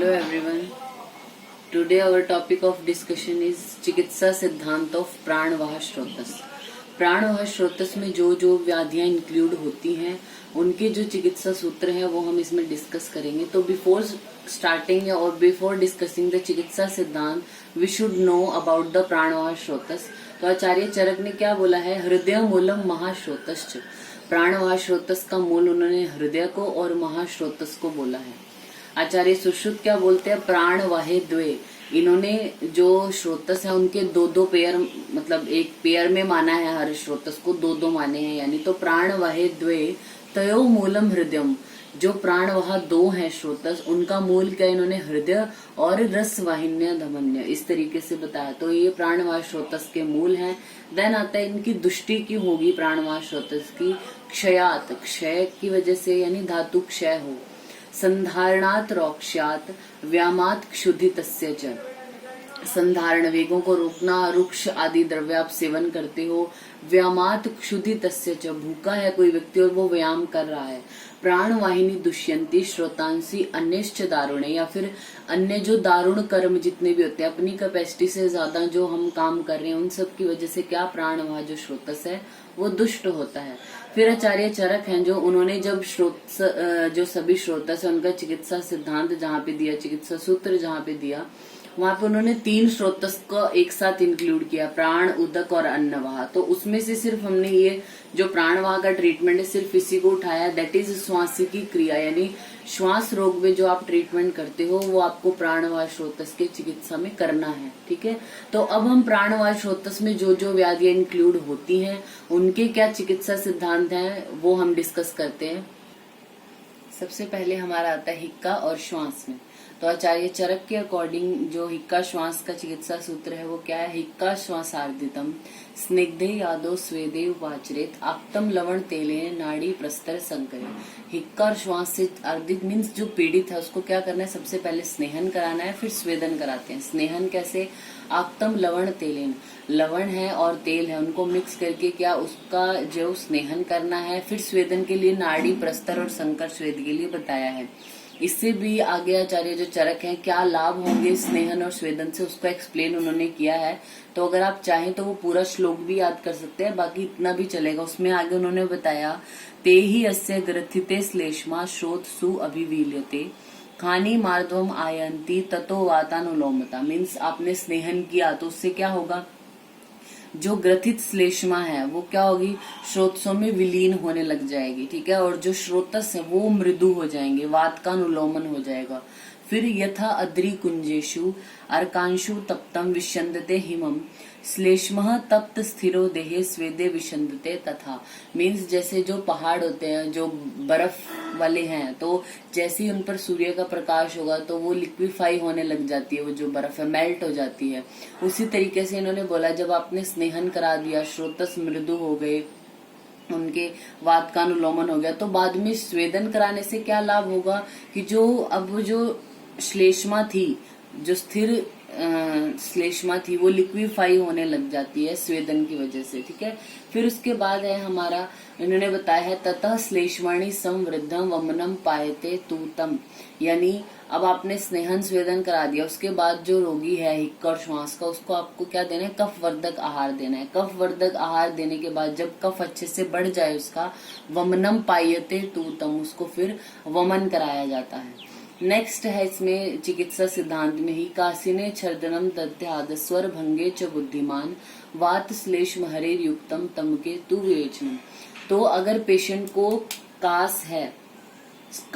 Hello everyone. Today our topic of discussion is चिकित्सा सिद्धांत of प्राणवाह स्रोतस. प्राणवाह स्रोतस में जो जो व्याधियां इंक्लूड होती हैं उनके जो चिकित्सा सूत्र हैं वो हम इसमें डिस्कस करेंगे. तो बिफोर स्टार्टिंग और बिफोर डिस्कसिंग द चिकित्सा सिद्धांत we should know about the प्राणवाह स्रोतस. तो आचार्य चरक ने क्या बोला है? हृदय मूलम महाश्रोतश्च. प्राणवाह स्रोतस का मूल उन्होंने हृदय को और महाश्रोतस को बोला है. आचार्य सुश्रुत क्या बोलते हैं? प्राण वाहे द्वे. इन्होंने जो श्रोतस है उनके दो दो पेयर, मतलब एक पेयर में माना है हर श्रोतस को, दो दो माने हैं यानी. तो प्राण वाहे द्वे तयो मूलम हृदयम. जो प्राण वहा दो हैं श्रोतस, उनका मूल क्या इन्होंने हृदय और रस वाहिन्य धमन्य इस तरीके से बताया. तो ये प्राणवाह श्रोतस के मूल हैं. देन आता है इनकी दुष्टि क्यों होगी प्राणवाह श्रोतस की? क्षयात, क्षय की वजह से यानी धातु क्षय हो. संधारणात रोक्ष्यात व्यामात क्षुधितस्य च. संधारण वेगों को रोकना, रुक्ष आदि द्रव्य आप सेवन करते हो. व्यामात क्षुधितस्य च, भूखा है कोई व्यक्ति और वो व्यायाम कर रहा है. प्राण वाहिनी दुष्यंती श्रोतांसी अन्यश्च दारुणे, या फिर अन्य जो दारुण कर्म जितने भी होते हैं अपनी कैपेसिटी से ज्यादा जो हम काम कर रहे हैं उन सब की वजह से क्या प्राणवाह जो श्रोतस है वो दुष्ट होता है. फिर आचार्य चरक हैं जो उन्होंने जब जो सभी श्रोतस है उनका चिकित्सा सिद्धांत जहाँ पे दिया, चिकित्सा सूत्र जहाँ पे दिया, वहां पे उन्होंने तीन श्रोतस को एक साथ इंक्लूड किया, प्राण, उदक और अन्नवाह. तो उसमें से सिर्फ हमने ये जो प्राणवाह का ट्रीटमेंट है सिर्फ इसी को उठाया. दैट इज श्वासिकी क्रिया, यानी श्वास रोग में जो आप ट्रीटमेंट करते हो वो आपको प्राणवाह श्रोतस के चिकित्सा में करना है. ठीक है. तो अब हम प्राणवाह श्रोतस में जो जो व्याधियां इंक्लूड होती हैं उनके क्या चिकित्सा सिद्धांत हैं वो हम डिस्कस करते हैं. सबसे पहले हमारा आता है हिक्का और श्वास में. तो आचार्य चरक के अकॉर्डिंग जो हिक्का श्वास का चिकित्सा सूत्र है वो क्या है? हिक्का श्वासार्दितम स्निग्धे यादो स्वेदे उपाचरेत आप्तम लवण तेले नाड़ी प्रस्तर संकरे. हिक्का और श्वास से अर्दित मीन्स जो पीड़ित है उसको क्या करना है? सबसे पहले स्नेहन कराना है, फिर स्वेदन कराते हैं. स्नेहन कैसे? आप्तम लवण तेलेन, लवण है और तेल है उनको मिक्स करके क्या उसका जो स्नेहन करना है. फिर स्वेदन के लिए नाड़ी प्रस्तर और संकर स्वेद के लिए बताया है. इससे भी आगे आचार्य जो चरक हैं क्या लाभ होंगे स्नेहन और स्वेदन से उसको एक्सप्लेन उन्होंने किया है. तो अगर आप चाहें तो वो पूरा श्लोक भी याद कर सकते हैं, बाकी इतना भी चलेगा. उसमें आगे उन्होंने बताया ते ही अस्य ग्रथिते श्लेष्मा श्रोत सु अभिवील्यते खानी मार्दवम आयंती ततो वातानुलोमता. मीन्स आपने स्नेहन किया तो उससे क्या होगा? जो ग्रथित श्लेष्मा है वो क्या होगी? श्रोतसों में विलीन होने लग जाएगी. ठीक है. और जो श्रोतस है वो मृदु हो जाएंगे, वात का अनुलोमन हो जाएगा. फिर यथा अद्रि कुंजेशु अर्कांशु तप्तम विशंदते हिमम श्लेष्मः तप्त स्थिरो देहे स्वेदे विशंदते तथा. मीन्स जैसे जो पहाड़ होते हैं जो बर्फ वाले हैं, तो जैसे ही उन पर सूर्य का प्रकाश होगा तो वो लिक्विफाई होने लग जाती है, वो जो बर्फ है मेल्ट हो जाती है. उसी तरीके से इन्होंने बोला जब आपने स्नेहन करा दिया, श्रोतस मृदु हो गए, उनके वात का अनुलोमन हो गया, तो बाद में स्वेदन कराने से क्या लाभ होगा कि जो अब जो श्लेष्मा थी, जो स्थिर श्लेष्मा थी वो लिक्विफाई होने लग जाती है स्वेदन की वजह से. ठीक है. फिर उसके बाद है हमारा, इन्होंने बताया है ततः श्लेष्माणि संवृद्धम वमनम पायते तूतम. यानी अब आपने स्नेहन स्वेदन करा दिया, उसके बाद जो रोगी है हिक्का और श्वास का, उसको आपको क्या देना है? कफवर्धक आहार देना है. कफवर्धक आहार देने के बाद जब कफ अच्छे से बढ़ जाए उसका, वमनम पायते तूतम, उसको फिर वमन कराया जाता है. नेक्स्ट है इसमें चिकित्सा सिद्धांत में ही कासिने छर्दनम दध्याद स्वर भंगे च बुद्धिमान वात श्लेष्म हरेर युक्तम तमके तु विवेचनम. तो अगर पेशेंट को कास है,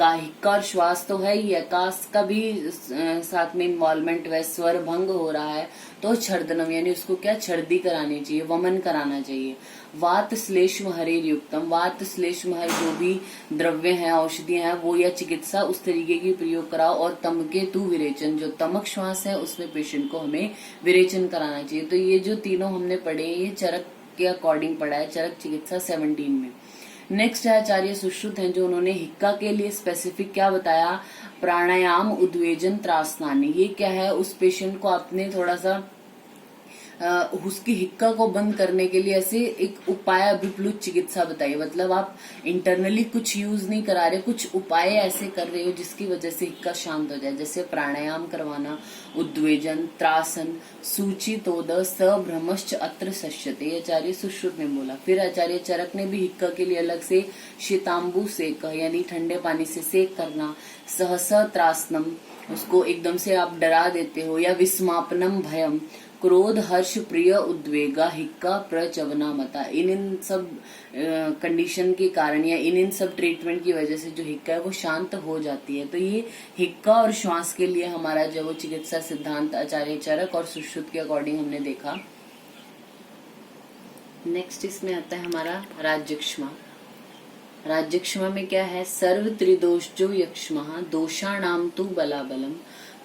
हिक्का और श्वास तो है ही है, कास का भी साथ में इन्वॉल्वमेंट है, स्वर भंग हो रहा है, तो छर्दनम यानी उसको क्या छर्दी करानी चाहिए, वमन कराना चाहिए. वात श्लेष्म हरेर युक्तम, वात श्लेष्म हर जो भी द्रव्य हैं, औषधियां हैं, वो या चिकित्सा उस तरीके की प्रयोग कराओ. और तमके तु विरेचन, जो तमक श्वास है उसमें पेशेंट को हमें विरेचन कराना चाहिए. तो ये जो तीनों हमने पढ़े ये चरक के अकॉर्डिंग पढ़ा है, चरक चिकित्सा 17 में. नेक्स्ट है आचार्य सुश्रुत हैं जो उन्होंने हिक्का के लिए स्पेसिफिक क्या बताया? प्राणायाम उद्वेजन त्रासनानी. ये क्या है? उस पेशेंट को आपने थोड़ा सा उसकी हिक्का को बंद करने के लिए ऐसे एक उपाय अभिप्लुत चिकित्सा बताइए। मतलब आप इंटरनली कुछ यूज नहीं करा रहे, कुछ उपाय ऐसे कर रहे हो जिसकी वजह से हिक्का शांत हो जाए, जैसे प्राणायाम करवाना, उद्वेजन, त्रासन, सूचितोद सभ्रमश्च अत्र सश्यते, आचार्य सुश्रुत ने बोला। फिर आचार्य चरक ने भी हिक्का के लिए अलग से शीतांबु सेक यानी ठंडे पानी से सेक करना, सहसा त्रासनम, उसको एकदम से आप डरा देते हो, या विस्मापनम भयम, क्रोध हर्ष प्रिय उद्वेगा हिक्का प्रचवना मता। इन सब कंडीशन के कारण या इन सब ट्रीटमेंट की वजह से जो हिक्का है वो शांत हो जाती है। तो ये हिक्का और श्वास के लिए हमारा जो वो चिकित्सा सिद्धांत आचार्य चरक और सुश्रुत के अकॉर्डिंग हमने देखा। नेक्स्ट इसमें आता है हमारा राज्यक्ष्मा। राज्यक्ष्मा में क्या है, सर्व त्रिदोष जो यक्ष्मा दोषाणाम तु बलाबलम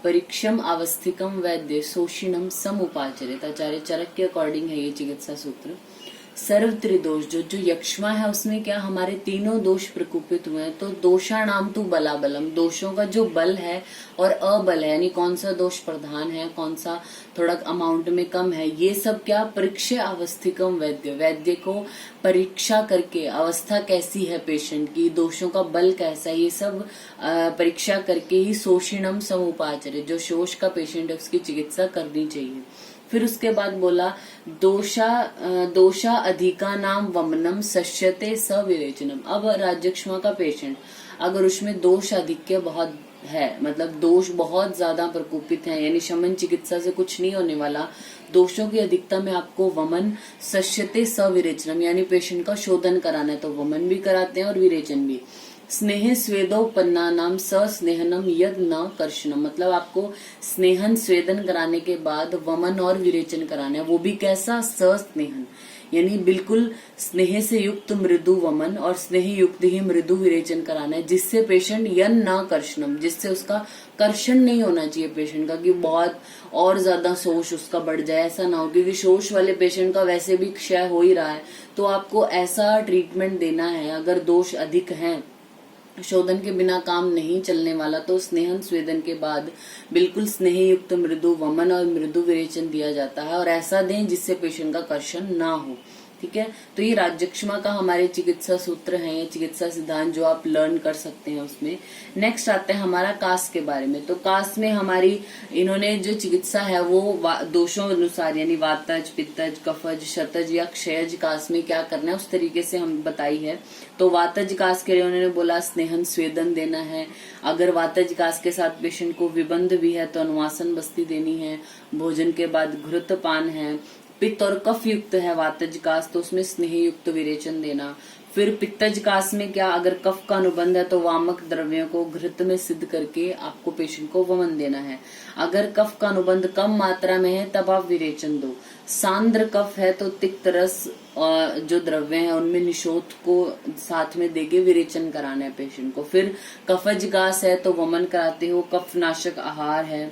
परीक्षम अवस्थिकम वैद्य शोषिणम समुपाचरित। आचार्य चरक के अकॉर्डिंग है ये चिकित्सा सूत्र। सर्व त्रिदोष जो यक्ष्मा है उसमें क्या हमारे तीनों दोष प्रकोपित हुए हैं। तो दोषाणाम तु बलाबलम, दोषों का जो बल है और अबल है, यानी कौन सा दोष प्रधान है, कौन सा थोड़ा अमाउंट में कम है, ये सब क्या परीक्षा अवस्थिकम वैद्य, वैद्य को परीक्षा करके अवस्था कैसी है पेशेंट की, दोषों का बल कैसा है, ये सब परीक्षा करके ही शोषिणम समुपाचरित, जो शोष का पेशेंट है उसकी चिकित्सा करनी चाहिए। फिर उसके बाद बोला दोषा अधिका नाम वमनम सश्यते सविरेचनम। अब राज्यक्ष्मा का पेशेंट अगर उसमें दोष अधिक्य बहुत है, मतलब दोष बहुत ज्यादा प्रकोपित है, यानी शमन चिकित्सा से कुछ नहीं होने वाला, दोषों की अधिकता में आपको वमन सश्यते सविरेचनम यानी पेशेंट का शोधन कराना है, तो वमन भी कराते हैं और विरेचन भी। स्नेह स्वेदोपन्ना नाम सस्नेहनम यद न कर्षणम, मतलब आपको स्नेहन स्वेदन कराने के बाद वमन और विरेचन कराना है, वो भी कैसा, सस्नेहन यानी बिल्कुल स्नेह से युक्त मृदु वमन और स्नेह युक्त ही मृदु विरेचन कराना है, जिससे पेशेंट यन न कर्षणम, जिससे उसका कर्षण नहीं होना चाहिए पेशेंट का कि बहुत और ज्यादा शोष उसका बढ़ जाए, ऐसा ना हो, क्योंकि शोष वाले पेशेंट का वैसे भी क्षय हो ही रहा है। तो आपको ऐसा ट्रीटमेंट देना है, अगर दोष अधिक हैं, शोधन के बिना काम नहीं चलने वाला, तो स्नेहन स्वेदन के बाद बिल्कुल स्नेह युक्त मृदु वमन और मृदु विरेचन दिया जाता है, और ऐसा दें जिससे पेशेंट का कर्षण ना हो। ठीक है, तो ये राज्यक्ष्मा का हमारे चिकित्सा सूत्र हैं, ये चिकित्सा सिद्धांत जो आप लर्न कर सकते हैं उसमें। नेक्स्ट आता है हमारा कास के बारे में। तो कास में हमारी इन्होंने जो चिकित्सा है वो दोषों अनुसार यानी वातज, पित्तज, कफज, शतज या क्षयज कास में क्या करना है उस तरीके से हम बताई है। तो वातज कास के लिए उन्होंने बोला स्नेहन स्वेदन देना है। अगर वातज कास के साथ पेशेंट को विबंध भी है तो अनुवासन बस्ती देनी है। भोजन के बाद घृतपान है। पित्त और कफ युक्त है वातज कास, तो उसमें स्नेह युक्त विरेचन देना। फिर पित्तज कास में क्या, अगर कफ का अनुबंध है तो वामक द्रव्यों को घृत में सिद्ध करके आपको पेशेंट को वमन देना है। अगर कफ का अनुबंध कम मात्रा में है तब आप विरेचन दो। सांद्र कफ है तो तिक्त रस जो द्रव्य है उनमें निशोथ को साथ में देके विरेचन कराना है पेशेंट को। फिर कफज कास है तो वमन कराते हो, कफ नाशक आहार है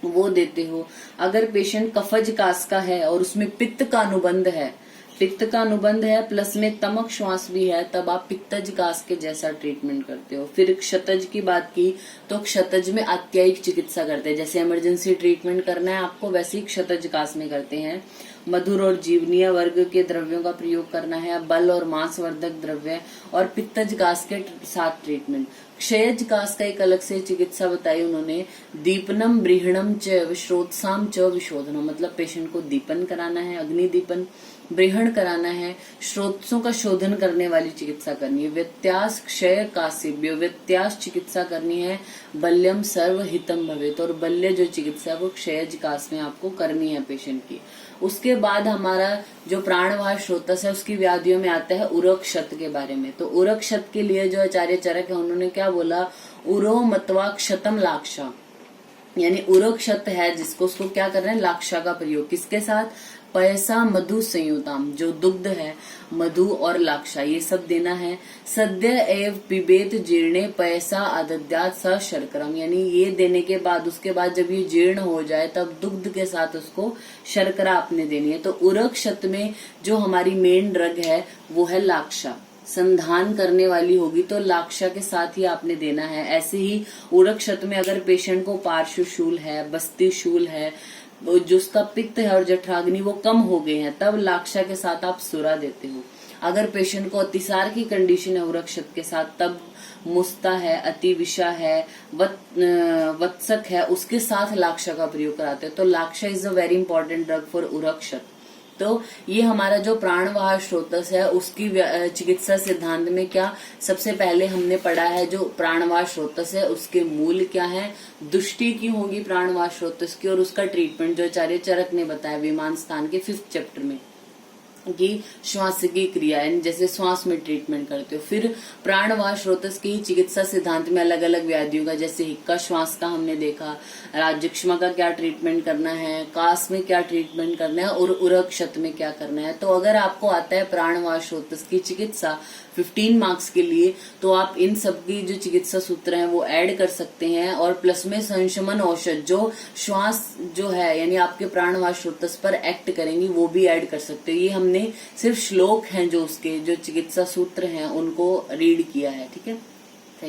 वो देते हो। अगर पेशेंट कफज कास का है और उसमें पित्त का अनुबंध है, पित्त का अनुबंध है प्लस में तमक श्वास भी है, तब आप पित्तज कास के जैसा ट्रीटमेंट करते हो। फिर क्षतज की बात की तो क्षतज में आत्यायिक चिकित्सा करते हैं, जैसे इमरजेंसी ट्रीटमेंट करना है आपको वैसे ही क्षतज कास में करते हैं। मधुर और जीवनीय वर्ग के द्रव्यों का प्रयोग करना है, बल और मांसवर्धक द्रव्य, और पित्तज कास के साथ ट्रीटमेंट। क्षयज कास का एक अलग से चिकित्सा बताई उन्होंने, दीपनम ब्रीहणम च विश्रोत्साम च विशोधनम, मतलब पेशेंट को दीपन कराना है, अग्नि दीपन, ब्रीहण कराना है, स्रोतों का शोधन करने वाली चिकित्सा करनी है। व्यत्यास क्षय कासिभ्यो, व्यत्यास चिकित्सा करनी है। बल्यम सर्व हितम भवेत, और बल्य जो चिकित्सा वो क्षयज कास में आपको करनी है पेशेंट की। उसके बाद हमारा जो प्राणवाह स्रोतस है उसकी व्याधियों में आता है उरक्षत के बारे में। तो उरक्षत के लिए जो आचार्य चरक है उन्होंने क्या बोला, उरो मतवा क्षतम लाक्षा, यानी उरक्षत है जिसको उसको क्या करना है, लाक्षा का प्रयोग किसके साथ, पैसा मधु संयुताम, जो दुग्ध है मधु और लाक्षा ये सब देना है। सद्य एव पिबेत जीर्णे पैसा आदद्यात स शर्करम, यानी ये देने के बाद उसके बाद जब ये जीर्ण हो जाए तब दुग्ध के साथ उसको शर्करा आपने देनी है। तो उरक्षत में जो हमारी मेन ड्रग है वो है लाक्षा, संधान करने वाली होगी तो लाक्षा के साथ ही आपने देना है। ऐसे ही उरक्षत में अगर पेशेंट को पार्श्व शूल है, बस्ती शूल है, जो उसका पित्त है और जठराग्नि वो कम हो गए हैं, तब लाक्षा के साथ आप सुरा देते हो। अगर पेशेंट को अतिसार की कंडीशन है उरक्षत के साथ, तब मुस्ता है, अतिविषा है, वत्सक है, उसके साथ लाक्षा का प्रयोग कराते हैं। तो लाक्षा is a very important drug for उरक्षत। तो ये हमारा जो प्राणवाह स्रोतस है उसकी चिकित्सा सिद्धांत में क्या सबसे पहले हमने पढ़ा है, जो प्राणवाह स्रोतस है उसके मूल क्या है, दुष्टि की होगी प्राणवाह स्रोतस की, और उसका ट्रीटमेंट जो आचार्य चरक ने बताया विमान स्थान के 5th चैप्टर में कि श्वास की क्रिया है, जैसे श्वास में ट्रीटमेंट करते हो। फिर प्राणवाह स्रोतस की चिकित्सा सिद्धांत में अलग अलग व्याधियों का, जैसे हिक्का श्वास का हमने देखा, राज्यक्षमा का क्या ट्रीटमेंट करना है, कास में क्या ट्रीटमेंट करना है, और उरक्षत में क्या करना है। तो अगर आपको आता है प्राणवाह स्रोतस की चिकित्सा 15 मार्क्स के लिए, तो आप इन सब की जो चिकित्सा सूत्र हैं वो ऐड कर सकते हैं, और प्लस में संशमन औषध जो श्वास जो है यानी आपके प्राणवाह स्रोतस पर एक्ट करेंगी वो भी ऐड कर सकते हो। ये हमने सिर्फ श्लोक हैं जो उसके जो चिकित्सा सूत्र हैं उनको रीड किया है, ठीक है।